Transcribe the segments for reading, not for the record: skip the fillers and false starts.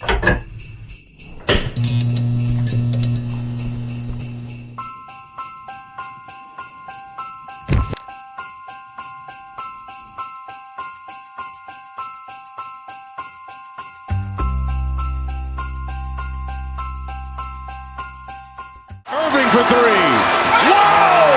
Irving for three. Wow!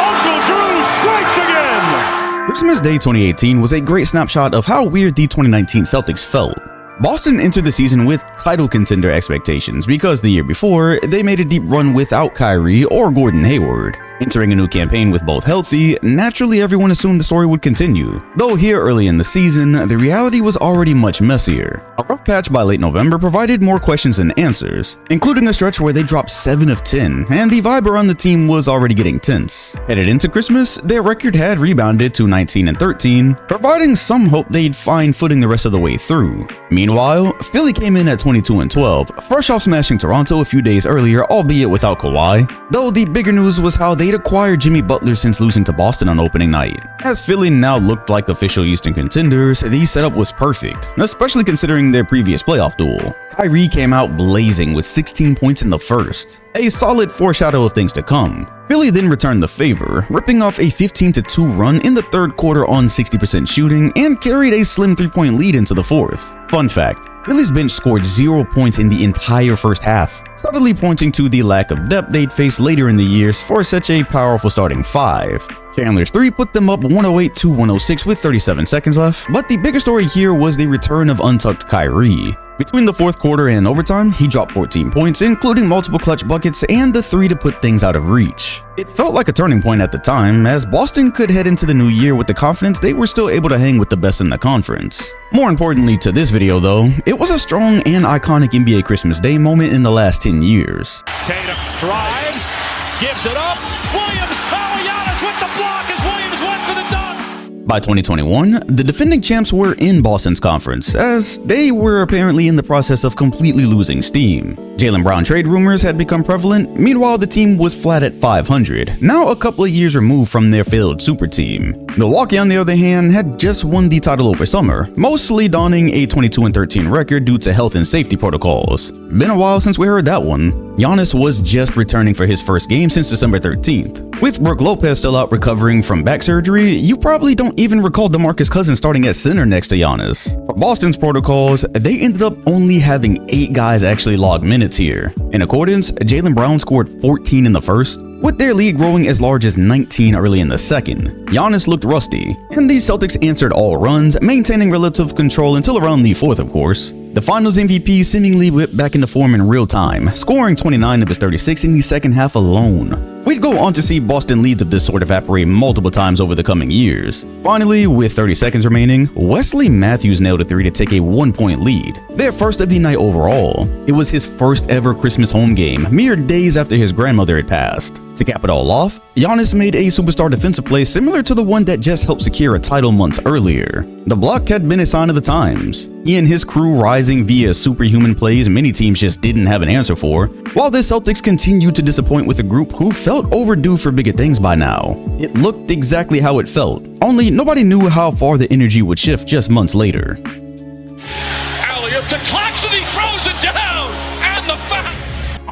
Uncle Drew strikes again! Christmas Day 2018 was a great snapshot of how weird the 2019 Celtics felt. Boston entered the season with title contender expectations because the year before, they made a deep run without Kyrie or Gordon Hayward. Entering a new campaign with both healthy, naturally everyone assumed the story would continue. Though here early in the season, the reality was already much messier. A rough patch by late November provided more questions than answers, including a stretch where they dropped 7 of 10, and the vibe around the team was already getting tense. Headed into Christmas, their record had rebounded to 19-13, providing some hope they'd find footing the rest of the way through. Meanwhile, Philly came in at 22-12, fresh off smashing Toronto a few days earlier, albeit without Kawhi, though the bigger news was how they'd acquired Jimmy Butler since losing to Boston on opening night. As Philly now looked like official Eastern contenders, the setup was perfect, especially considering their previous playoff duel. Kyrie came out blazing with 16 points in the first, a solid foreshadow of things to come. Philly then returned the favor, ripping off a 15-2 run in the third quarter on 60% shooting and carried a slim 3-point lead into the fourth. Fun fact, Philly's bench scored 0 points in the entire first half, subtly pointing to the lack of depth they'd face later in the years for such a powerful starting five. Chandler's 3 put them up 108-106 with 37 seconds left, but the bigger story here was the return of untucked Kyrie. Between the fourth quarter and overtime, he dropped 14 points, including multiple clutch buckets and the 3 to put things out of reach. It felt like a turning point at the time, as Boston could head into the new year with the confidence they were still able to hang with the best in the conference. More importantly to this video though, it was a strong and iconic NBA Christmas Day moment in the last 10 years. Tatum drives, gives it up, Williams, Giannis with the block as Williams went for the dunk. By 2021, the defending champs were in Boston's conference, as they were apparently in the process of completely losing steam. Jaylen Brown trade rumors had become prevalent, meanwhile the team was flat at 500, now a couple of years removed from their failed super team. Milwaukee, on the other hand, had just won the title over summer, mostly donning a 22-13 record due to health and safety protocols. Been a while since we heard that one. Giannis was just returning for his first game since December 13th. With Brook Lopez still out recovering from back surgery, you probably don't even recall DeMarcus Cousins starting at center next to Giannis. For Boston's protocols, they ended up only having 8 guys actually log minutes here. In accordance, Jaylen Brown scored 14 in the first, with their lead growing as large as 19 early in the second. Giannis looked rusty, and the Celtics answered all runs, maintaining relative control until around the fourth, of course. The Finals MVP seemingly whipped back into form in real time, scoring 29 of his 36 in the second half alone. We'd go on to see Boston leads of this sort evaporate multiple times over the coming years. Finally, with 30 seconds remaining, Wesley Matthews nailed a 3 to take a 1-point lead, their first of the night overall. It was his first ever Christmas home game, mere days after his grandmother had passed. To cap it all off, Giannis made a superstar defensive play similar to the one that just helped secure a title months earlier. The block had been a sign of the times. He and his crew rising via superhuman plays many teams just didn't have an answer for, while the Celtics continued to disappoint with a group who felt overdue for bigger things by now. It looked exactly how it felt, only nobody knew how far the energy would shift just months later. Alley-oop to Claxton, he throws it down, and the foul.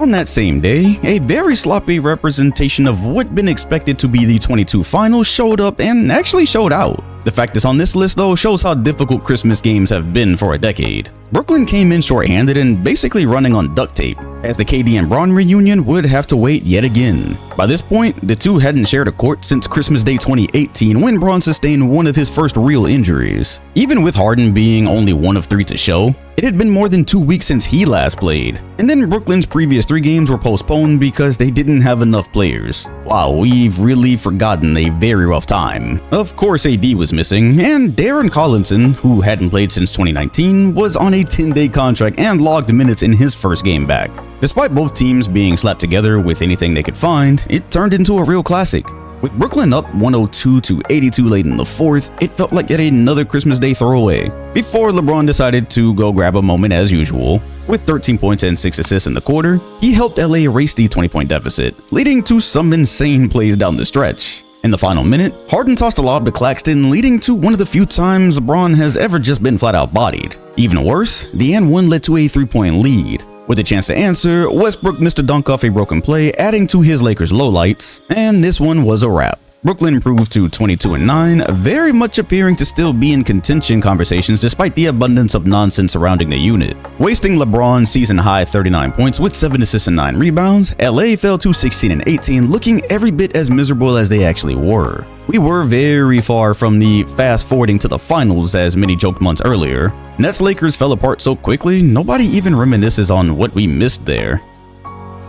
On that same day, a very sloppy representation of what'd been expected to be the 22 finals showed up and actually showed out. The fact it's on this list though shows how difficult Christmas games have been for a decade. Brooklyn came in short-handed and basically running on duct tape, as the KD and Bron reunion would have to wait yet again. By this point, the two hadn't shared a court since Christmas Day 2018 when Bron sustained one of his first real injuries. Even with Harden being only 1 of 3 to show, it had been more than 2 weeks since he last played, and then Brooklyn's previous 3 games were postponed because they didn't have enough players. Wow, we've really forgotten a very rough time. Of course AD was missing, and Darren Collinson, who hadn't played since 2019, was on a 10-day contract and logged minutes in his first game back. Despite both teams being slapped together with anything they could find, it turned into a real classic. With Brooklyn up 102-82 late in the fourth, it felt like yet another Christmas Day throwaway, before LeBron decided to go grab a moment as usual. With 13 points and 6 assists in the quarter, he helped LA erase the 20-point deficit, leading to some insane plays down the stretch. In the final minute, Harden tossed a lob to Claxton, leading to one of the few times LeBron has ever just been flat out bodied. Even worse, the and one led to a 3-point lead. With a chance to answer, Westbrook missed a dunk off a broken play, adding to his Lakers' lowlights, and this one was a wrap. Brooklyn improved to 22-9, very much appearing to still be in contention conversations despite the abundance of nonsense surrounding the unit. Wasting LeBron's season-high 39 points with 7 assists and 9 rebounds, LA fell to 16-18, looking every bit as miserable as they actually were. We were very far from the fast-forwarding to the finals, as many joked months earlier. Nets-Lakers fell apart so quickly, nobody even reminisces on what we missed there.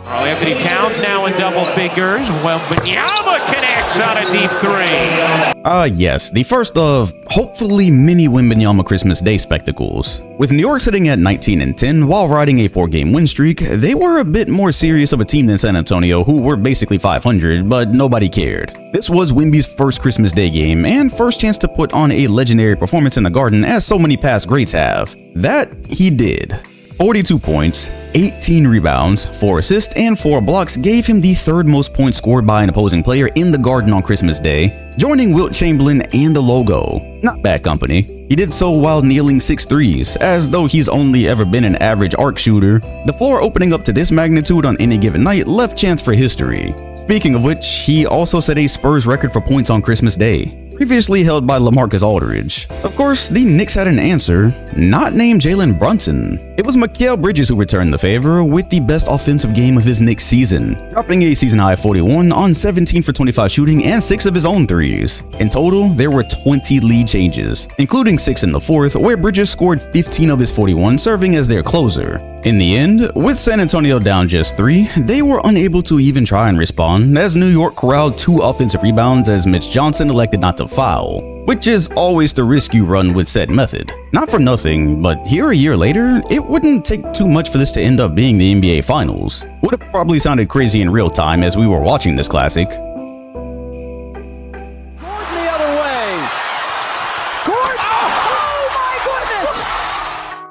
Anthony Towns now in double figures. Well, Wembanyama connects on a deep three. Yes, the first of hopefully many Wembanyama Christmas Day spectacles. With New York sitting at 19-10 while riding a 4-game win streak, they were a bit more serious of a team than San Antonio, who were basically 500, but nobody cared. This was Wemby's first Christmas Day game and first chance to put on a legendary performance in the Garden, as so many past greats have. That he did. 42 points, 18 rebounds, 4 assists, and 4 blocks gave him the third most points scored by an opposing player in the Garden on Christmas Day, joining Wilt Chamberlain and the logo. Not bad company. He did so while nailing 6 threes, as though he's only ever been an average arc shooter. The floor opening up to this magnitude on any given night left chance for history. Speaking of which, he also set a Spurs record for points on Christmas Day, previously held by LaMarcus Aldridge. Of course, the Knicks had an answer, not named Jalen Brunson. It was Mikal Bridges who returned the favor with the best offensive game of his Knicks season, dropping a season-high 41 on 17 for 25 shooting and 6 of his own threes. In total, there were 20 lead changes, including 6 in the fourth, where Bridges scored 15 of his 41, serving as their closer. In the end, with San Antonio down just 3, they were unable to even try and respond, as New York corralled 2 offensive rebounds as Mitch Johnson elected not to foul, which is always the risk you run with said method. Not for nothing, but here a year later, it wouldn't take too much for this to end up being the NBA Finals. Would have probably sounded crazy in real time as we were watching this classic.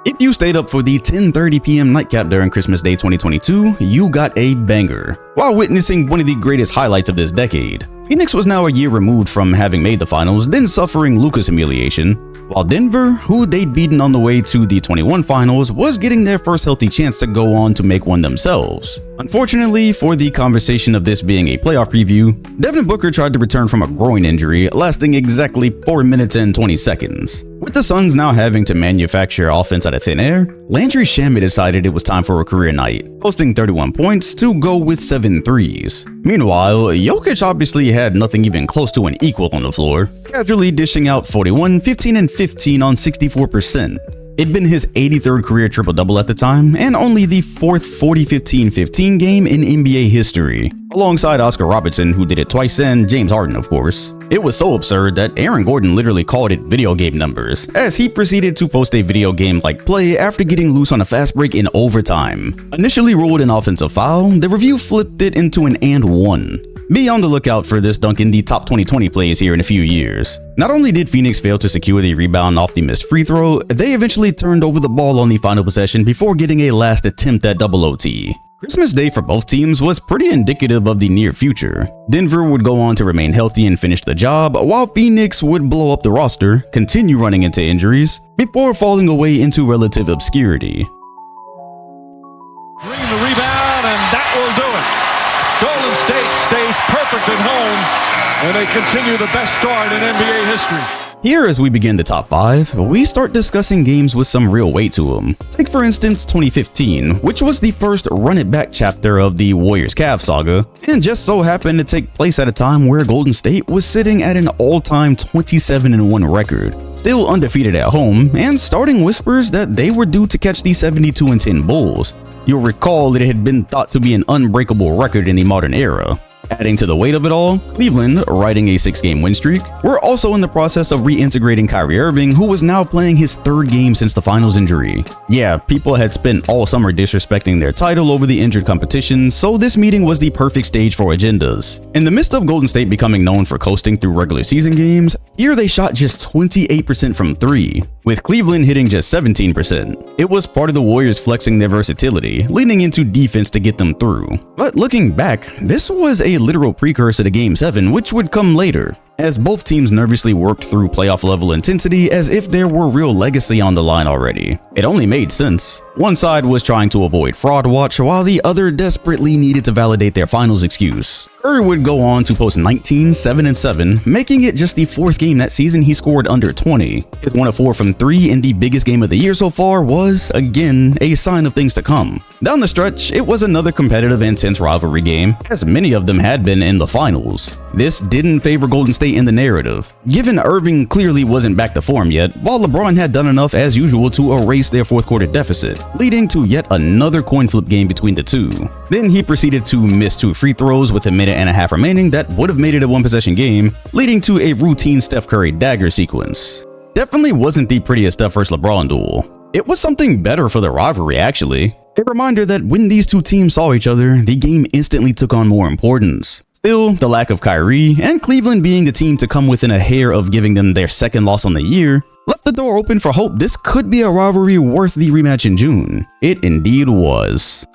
If you stayed up for the 10:30 p.m. nightcap during Christmas Day 2022, you got a banger, while witnessing one of the greatest highlights of this decade. Phoenix was now a year removed from having made the finals, then suffering Luka's humiliation, while Denver, who they'd beaten on the way to the 21 finals, was getting their first healthy chance to go on to make one themselves. Unfortunately, for the conversation of this being a playoff preview, Devin Booker tried to return from a groin injury, lasting exactly 4 minutes and 20 seconds. With the Suns now having to manufacture offense out of thin air, Landry Shamet decided it was time for a career night, posting 31 points to go with 7 threes. Meanwhile, Jokic obviously had nothing even close to an equal on the floor, casually dishing out 41, 15, and 15 on 64%. It'd been his 83rd career triple-double at the time, and only the 4th 40-15-15 game in NBA history, alongside Oscar Robertson, who did it twice, and James Harden, of course. It was so absurd that Aaron Gordon literally called it video game numbers, as he proceeded to post a video game-like play after getting loose on a fast break in overtime. Initially ruled an offensive foul, the review flipped it into an and one. Be on the lookout for this dunk in the top 2020 plays here in a few years. Not only did Phoenix fail to secure the rebound off the missed free throw, they eventually turned over the ball on the final possession before getting a last attempt at double OT. Christmas Day for both teams was pretty indicative of the near future. Denver would go on to remain healthy and finish the job, while Phoenix would blow up the roster, continue running into injuries, before falling away into relative obscurity. Bring the rebound, and that will do it. Golden State stays perfect at home, and they continue the best start in NBA history. Here, as we begin the top 5, we start discussing games with some real weight to them. Take for instance 2015, which was the first run-it-back chapter of the Warriors-Cavs saga, and just so happened to take place at a time where Golden State was sitting at an all-time 27-1 record, still undefeated at home, and starting whispers that they were due to catch the 72-10 Bulls. You'll recall it had been thought to be an unbreakable record in the modern era. Adding to the weight of it all, Cleveland, riding a 6-game win streak, were also in the process of reintegrating Kyrie Irving, who was now playing his 3rd game since the finals injury. Yeah, people had spent all summer disrespecting their title over the injured competition, so this meeting was the perfect stage for agendas. In the midst of Golden State becoming known for coasting through regular season games, here they shot just 28% from 3, with Cleveland hitting just 17%. It was part of the Warriors flexing their versatility, leaning into defense to get them through. But looking back, this was a a literal precursor to Game 7, which would come later, as both teams nervously worked through playoff-level intensity as if there were real legacy on the line already. It only made sense. One side was trying to avoid fraud watch, while the other desperately needed to validate their finals excuse. Curry would go on to post 19, 7, and 7, making it just the 4th game that season he scored under 20. His 1 of 4 from 3 in the biggest game of the year so far was, again, a sign of things to come. Down the stretch, it was another competitive, intense rivalry game, as many of them had been in the finals. This didn't favor Golden State in the narrative, given Irving clearly wasn't back to form yet, while LeBron had done enough as usual to erase their 4th quarter deficit, leading to yet another coin flip game between the two. Then he proceeded to miss 2 free throws with a minute and a half remaining that would have made it a 1-possession game, leading to a routine Steph Curry dagger sequence. Definitely wasn't the prettiest Steph vs LeBron duel. It was something better for the rivalry, actually. A reminder that when these two teams saw each other, the game instantly took on more importance. Still, the lack of Kyrie, and Cleveland being the team to come within a hair of giving them their 2nd loss on the year, left the door open for hope this could be a rivalry worth the rematch in June. It indeed was.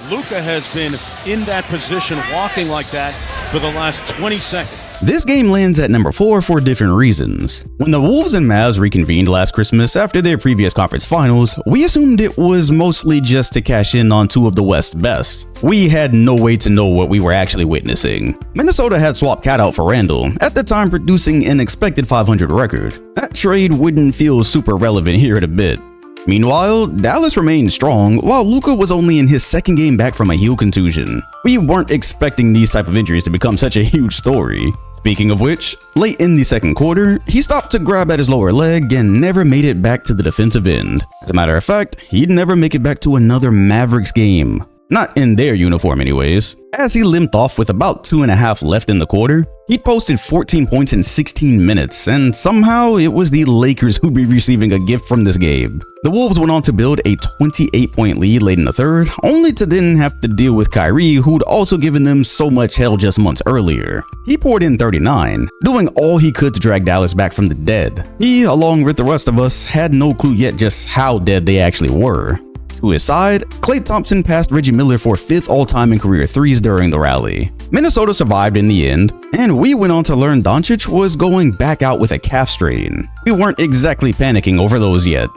Luka has been in that position, walking like that for the last 20 seconds. This game lands at number 4 for different reasons. When the Wolves and Mavs reconvened last Christmas after their previous conference finals, we assumed it was mostly just to cash in on 2 of the West's best. We had no way to know what we were actually witnessing. Minnesota had swapped Cat out for Randall, at the time producing an expected 500 record. That trade wouldn't feel super relevant here in a bit. Meanwhile, Dallas remained strong, while Luka was only in his 2nd game back from a heel contusion. We weren't expecting these type of injuries to become such a huge story. Speaking of which, late in the 2nd quarter, he stopped to grab at his lower leg and never made it back to the defensive end. As a matter of fact, he'd never make it back to another Mavericks game. Not in their uniform anyways. As he limped off with about 2.5 left in the quarter, he'd posted 14 points in 16 minutes, and somehow it was the Lakers who'd be receiving a gift from this game. The Wolves went on to build a 28-point lead late in the 3rd, only to then have to deal with Kyrie, who'd also given them so much hell just months earlier. He poured in 39, doing all he could to drag Dallas back from the dead. He, along with the rest of us, had no clue yet just how dead they actually were. To his side, Klay Thompson passed Reggie Miller for 5th all-time in career threes during the rally. Minnesota survived in the end, and we went on to learn Doncic was going back out with a calf strain. We weren't exactly panicking over those yet.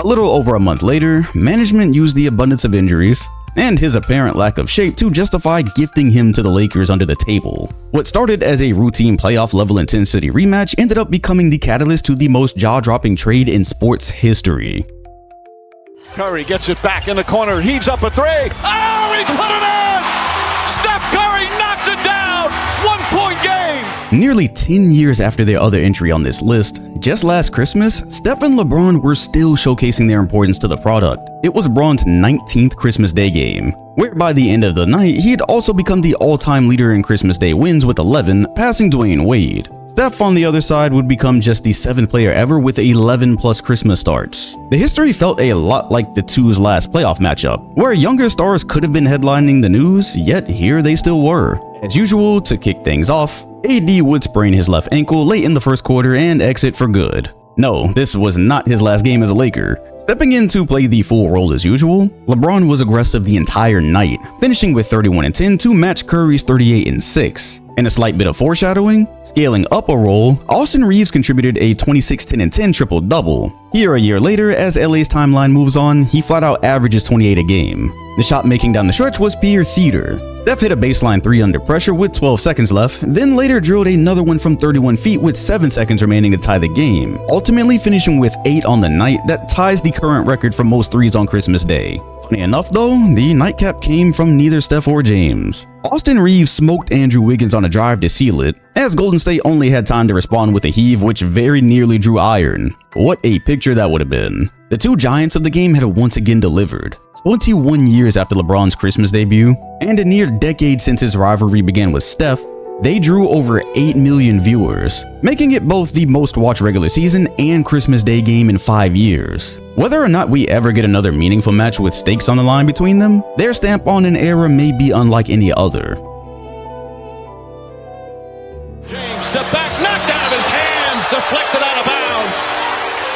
A little over a month later, management used the abundance of injuries and his apparent lack of shape to justify gifting him to the Lakers under the table. What started as a routine playoff-level intensity rematch ended up becoming the catalyst to the most jaw-dropping trade in sports history. Curry gets it back in the corner, heaves up a 3. Oh, he put it in! Steph Curry knocks it down! 1-point game! Nearly 10 years after their other entry on this list, just last Christmas, Steph and LeBron were still showcasing their importance to the product. It was LeBron's 19th Christmas Day game, where by the end of the night, he had also become the all-time leader in Christmas Day wins with 11, passing Dwayne Wade. Steph on the other side would become just the 7th player ever with 11 plus Christmas starts. The history felt a lot like the two's last playoff matchup, where younger stars could have been headlining the news, yet here they still were. As usual, to kick things off, AD would sprain his left ankle late in the 1st quarter and exit for good. No, this was not his last game as a Laker. Stepping in to play the full role as usual, LeBron was aggressive the entire night, finishing with 31 and 10 to match Curry's 38 and 6. In a slight bit of foreshadowing, scaling up a role, Austin Reeves contributed a 26, 10, and 10 triple-double. Here a year later, as LA's timeline moves on, he flat out averages 28 a game. The shot making down the stretch was pure theater. Steph hit a baseline 3 under pressure with 12 seconds left, then later drilled another one from 31 feet with 7 seconds remaining to tie the game, ultimately finishing with 8 on the night that ties the current record for most threes on Christmas Day. Funny enough though, the nightcap came from neither Steph or James. Austin Reeves smoked Andrew Wiggins on a drive to seal it, as Golden State only had time to respond with a heave which very nearly drew iron. What a picture that would have been. The two giants of the game had once again delivered. 21 years after LeBron's Christmas debut, and a near decade since his rivalry began with Steph, they drew over 8 million viewers, making it both the most watched regular season and Christmas Day game in 5 years. Whether or not we ever get another meaningful match with stakes on the line between them, their stamp on an era may be unlike any other. James, step back, knocked out of his hands, deflected out of bounds.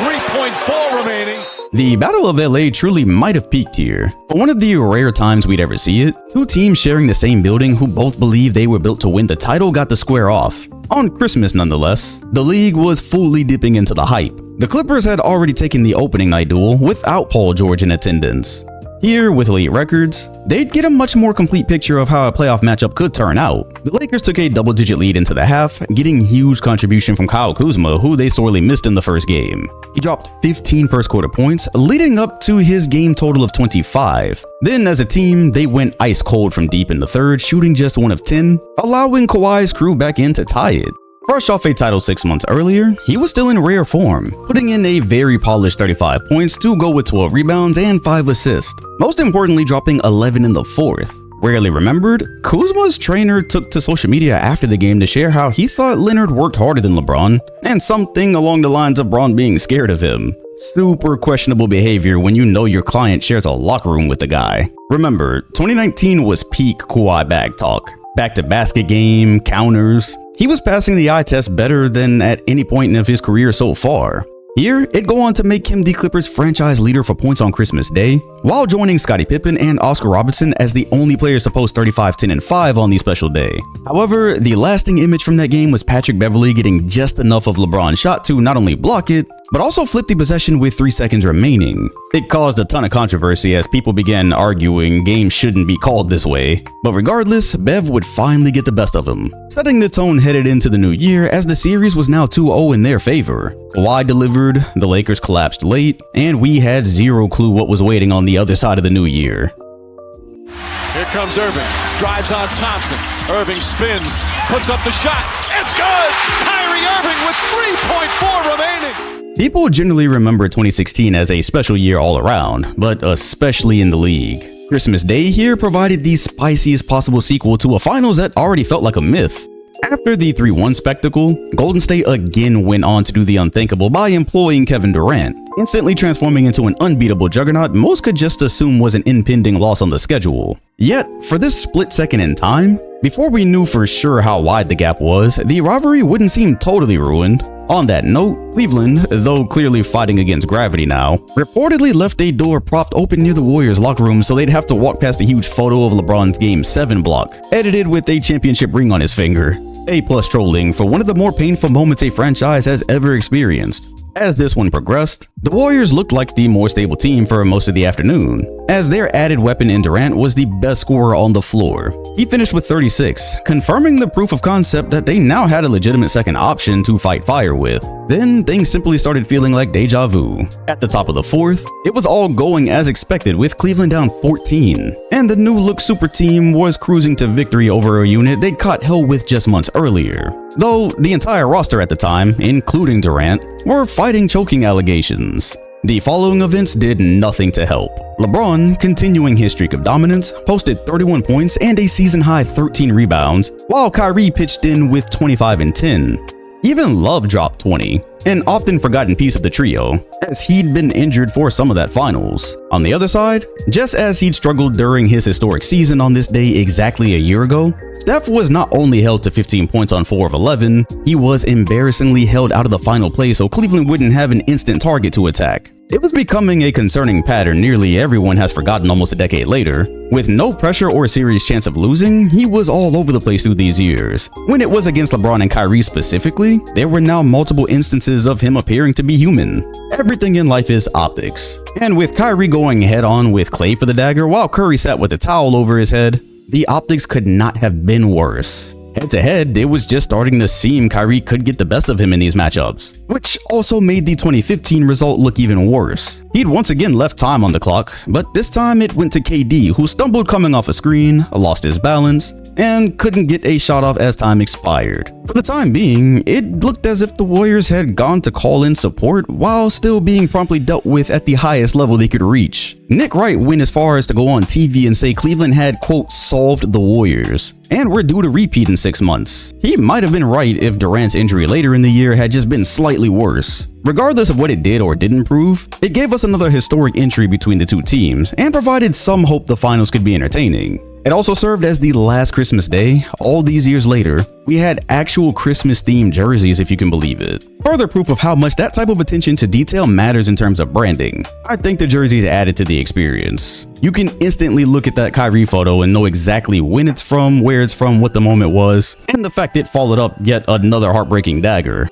3.4 remaining. The Battle of LA truly might have peaked here. For one of the rare times we'd ever see it, two teams sharing the same building who both believed they were built to win the title got to square off. On Christmas nonetheless, the league was fully dipping into the hype. The Clippers had already taken the opening night duel without Paul George in attendance. Here, with elite records, they'd get a much more complete picture of how a playoff matchup could turn out. The Lakers took a double-digit lead into the half, getting huge contribution from Kyle Kuzma, who they sorely missed in the first game. He dropped 15 first-quarter points, leading up to his game total of 25. Then, as a team, they went ice cold from deep in the third, shooting just 1 of 10, allowing Kawhi's crew back in to tie it. Fresh off a title 6 months earlier, he was still in rare form, putting in a very polished 35 points to go with 12 rebounds and 5 assists, most importantly dropping 11 in the fourth. Rarely remembered, Kuzma's trainer took to social media after the game to share how he thought Leonard worked harder than LeBron, and something along the lines of Bron being scared of him. Super questionable behavior when you know your client shares a locker room with the guy. Remember, 2019 was peak Kawhi bag talk. Back to basket game, counters. He was passing the eye test better than at any point of his career so far. Here, it'd go on to make him the Clippers franchise leader for points on Christmas Day, while joining Scottie Pippen and Oscar Robertson as the only players to post 35, 10, and 5 on the special day. However, the lasting image from that game was Patrick Beverley getting just enough of LeBron's shot to not only block it, but also flip the possession with 3 seconds remaining. It caused a ton of controversy as people began arguing games shouldn't be called this way. But regardless, Bev would finally get the best of him, setting the tone headed into the new year as the series was now 2-0 in their favor. Kawhi delivered, the Lakers collapsed late, and we had zero clue what was waiting on the other side of the new year. Here comes Irving, drives on Thompson. Irving spins, puts up the shot. It's good! Kyrie Irving with 3.4 remaining. People generally remember 2016 as a special year all around, but especially in the league. Christmas Day here provided the spiciest possible sequel to a finals that already felt like a myth. After the 3-1 spectacle, Golden State again went on to do the unthinkable by employing Kevin Durant, instantly transforming into an unbeatable juggernaut most could just assume was an impending loss on the schedule. Yet, for this split second in time, before we knew for sure how wide the gap was, the rivalry wouldn't seem totally ruined. On that note, Cleveland, though clearly fighting against gravity now, reportedly left a door propped open near the Warriors' locker room so they'd have to walk past a huge photo of LeBron's Game 7 block, edited with a championship ring on his finger. A+ trolling for one of the more painful moments a franchise has ever experienced. As this one progressed, the Warriors looked like the more stable team for most of the afternoon, as their added weapon in Durant was the best scorer on the floor. He finished with 36, confirming the proof of concept that they now had a legitimate second option to fight fire with. Then things simply started feeling like deja vu. At the top of the fourth, it was all going as expected with Cleveland down 14, and the new look super team was cruising to victory over a unit they'd caught hell with just months earlier. Though the entire roster at the time, including Durant, were fighting choking allegations. The following events did nothing to help. LeBron, continuing his streak of dominance, posted 31 points and a season-high 13 rebounds, while Kyrie pitched in with 25 and 10. Even Love dropped 20, an often forgotten piece of the trio, as he'd been injured for some of that finals. On the other side, just as he'd struggled during his historic season on this day exactly a year ago, Steph was not only held to 15 points on 4 of 11, he was embarrassingly held out of the final play so Cleveland wouldn't have an instant target to attack. It was becoming a concerning pattern nearly everyone has forgotten almost a decade later. With no pressure or serious chance of losing, he was all over the place through these years. When it was against LeBron and Kyrie specifically, there were now multiple instances of him appearing to be human. Everything in life is optics. And with Kyrie going head on with Klay for the dagger while Curry sat with a towel over his head, the optics could not have been worse. Head to head, it was just starting to seem Kyrie could get the best of him in these matchups, which also made the 2015 result look even worse. He'd once again left time on the clock, but this time it went to KD, who stumbled coming off a screen, lost his balance, and couldn't get a shot off as time expired. For the time being, it looked as if the Warriors had gone to call in support while still being promptly dealt with at the highest level they could reach. Nick Wright went as far as to go on TV and say Cleveland had, quote, solved the Warriors, and were due to repeat in 6 months. He might have been right if Durant's injury later in the year had just been slightly worse. Regardless of what it did or didn't prove, it gave us another historic entry between the two teams and provided some hope the finals could be entertaining. It also served as the last Christmas day. All these years later, we had actual Christmas-themed jerseys, if you can believe it. Further proof of how much that type of attention to detail matters in terms of branding. I think the jerseys added to the experience. You can instantly look at that Kyrie photo and know exactly when it's from, where it's from, what the moment was, and the fact it followed up yet another heartbreaking dagger.